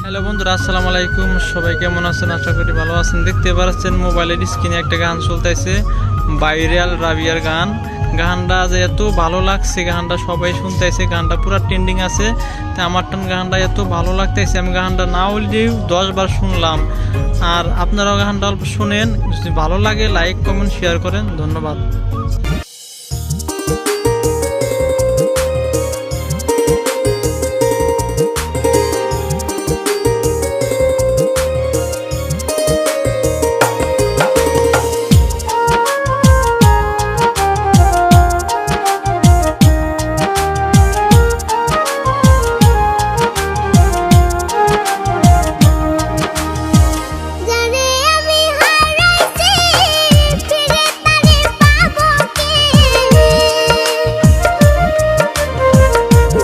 Hello বন্ধুরা, আসসালামু আলাইকুম। সবাই কেমন আছেন? আশা করি ভালো আছেন। দেখতে পাচ্ছেন মোবাইলের স্ক্রিনে একটা গান চলতেছে, ভাইরাল রাবিয়ার গান। গানটা যে এত ভালো লাগছে, গানটা সবাই শুনতেছে, গানটা পুরো ট্রেন্ডিং আছে। তাই আমার গানটা এত ভালো লাগতেছে, আমি গানটা না হলেও 10 বার শুনলাম। আর আপনারাও গানটা অল্প শুনেন, যদি ভালো লাগে লাইক কমেন্ট শেয়ার করেন। ধন্যবাদ।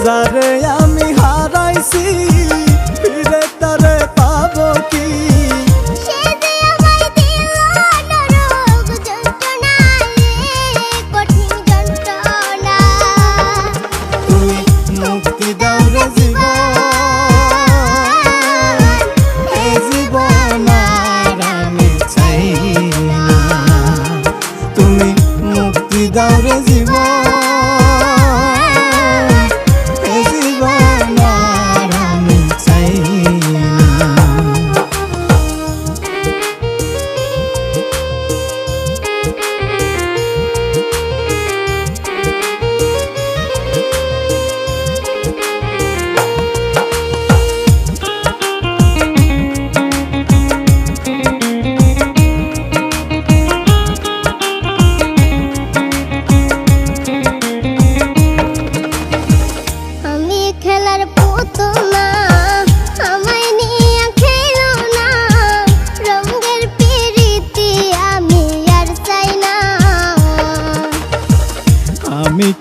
যারে আমি হারাইছি ফিরে তারে পাবো কি? তুমি মুক্তি দাও রে জীবন আর আমি চাই না। তুমি মুক্তি দাও রে জীবন। আমি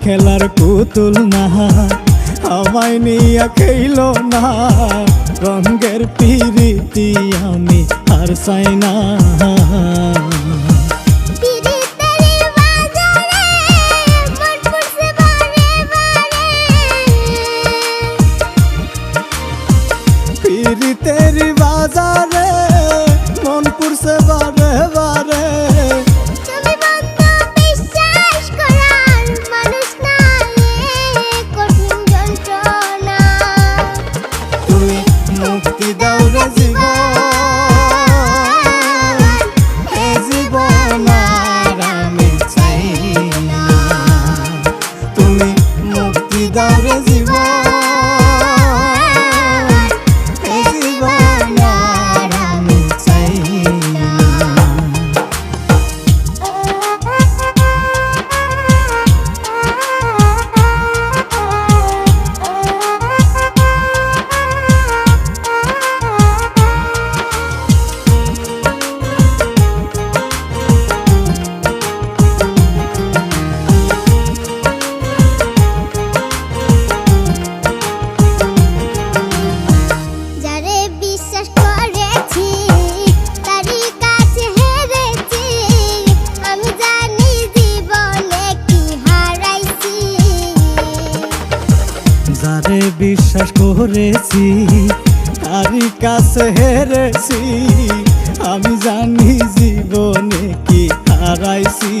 খেলার পুতুল না, আমায় নিয়ে খেলো না, রঙের পিরিতি আমি আর চাই না। পিরিতের বাজারে মন পুরছে বারে বারে। মুক্তি দাও রে জীবন আর আমি চাই না। তুমি মুক্তি দাও রে জীবন আর আমি চাই না। যারে বিশ্বাস করেছি তারই কাছে হেরেছি, আমি জানি জীবনে কি হারাইছি।